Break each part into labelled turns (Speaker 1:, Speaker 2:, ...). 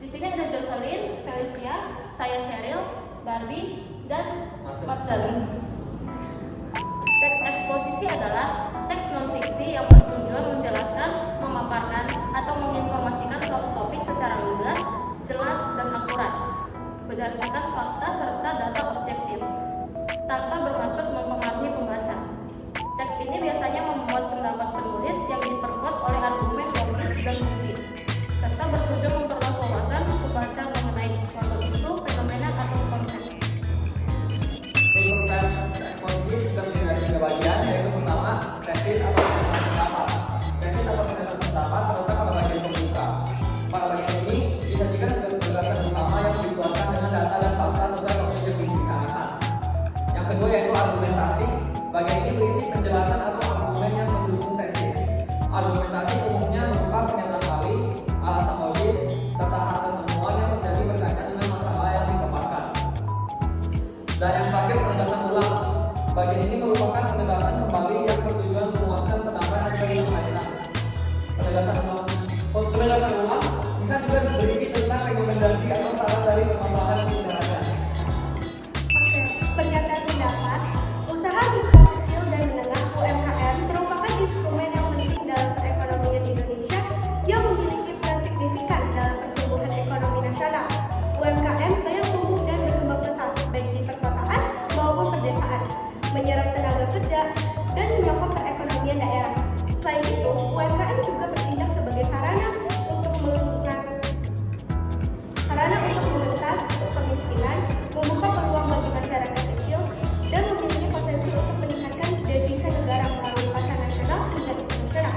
Speaker 1: Di sini ada Jocelyn, Felicia, saya Sheryl, Barbie, dan Marcelin. Teks eksposisi adalah teks non-fiksi yang bertujuan menjelaskan, memaparkan, atau menginformasikan suatu topik secara lugas, jelas, dan akurat, berdasarkan fakta serta data objektif, tanpa bermaksud mempengaruhi pembaca. Teks ini biasanya membuat pendapat penulis yang diperkuat oleh argumen logis dan bukti, serta bertujuan memperluas wawasan pembaca mengenai suatu isu, fenomena, atau konsep.
Speaker 2: Struktur teks eksposisi terdiri dari 3 bagian, yaitu pertama, tesis atau pernyataan pendapat. Tesis atau pernyataan pendapat terletak pada bagian pembuka. Pada bagian ini disajikan gagasan utama yang dikeluarkan dengan data dan fakta sesuai topik yang dibicarakan. Yang kedua yaitu argumentasi. Bagian ini berisi penjelasan atau argumen yang mendukung tesis. Argumentasi umumnya berupa pernyataan ahli, alasan logis, data hasil temuan yang terjadi berkaitan dengan masalah yang dipaparkan. Dan yang terakhir, penegasan ulang. Bagian ini merupakan penegasan kembali yang bertujuan menguatkan pendapat hasil yang disampaikan. Penegasan ulang bisa juga berisi tentang rekomendasi atau saran dari permasalahan yang dibicarakan.
Speaker 3: Pernyataan pendapat, usaha mikro kecil dan menengah (UMKM) merupakan instrumen yang penting dalam perekonomian Indonesia yang memiliki peran signifikan dalam pertumbuhan ekonomi nasional. UMKM banyak tumbuh dan berkembang pesat, baik di perkotaan maupun pedesaan, menyerap tenaga kerja dan menyokong perekonomian daerah. Selain itu, UMKM juga bertindak sebagai sarana untuk mengentas kemiskinan, membuka peluang bagi masyarakat kecil, dan memiliki potensi untuk meningkatkan devisa negara melalui pasar nasional hingga internasional.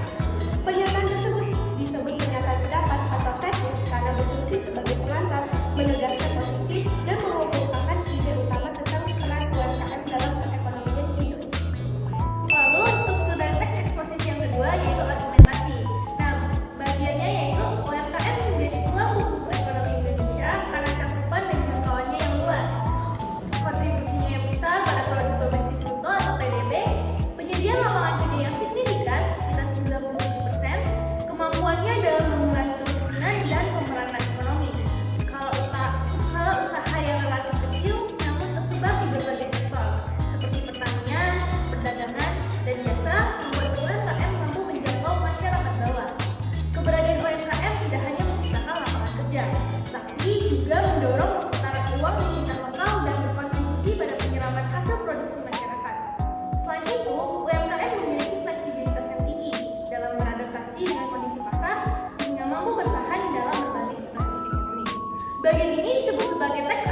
Speaker 3: Pernyataan tersebut disebut pernyataan pendapat atau tesis karena berfungsi sebagai pengantar, menegaskan posisi, dan mengemukakan ide utama tentang peran UMKM dalam perekonomian Indonesia.
Speaker 1: Lalu struktur dan teks eksposisi yang kedua yaitu argumentasi. Nah, bagiannya yaitu UMKM menjadi tulang punggung ekonomi Indonesia karena cakupan dan jangkauannya yang luas. Kontribusinya yang besar pada produk domestik bruto atau PDB, penyediaan lapangan kerja yang signifikan sekitar 97%, kemampuannya dalam mengurangi kemiskinan dan pemerataan ekonomi. Skala usaha yang relatif kecil namun tersebar di berbagai sektor seperti pertanian, perdagangan, dan jasa membuat UMKM mampu menjangkau masyarakat bawah. Keberadaan UMKM tidak hanya menciptakan lapangan kerja, tapi juga mendorong perputaran uang di tingkat lokal dan berkontribusi pada penyerapan hasil produksi masyarakat. Selain itu, UMKM memiliki fleksibilitas yang tinggi dalam beradaptasi dengan kondisi pasar sehingga mampu bertahan dalam berbagai situasi ekonomi. Bagian ini disebut sebagai teks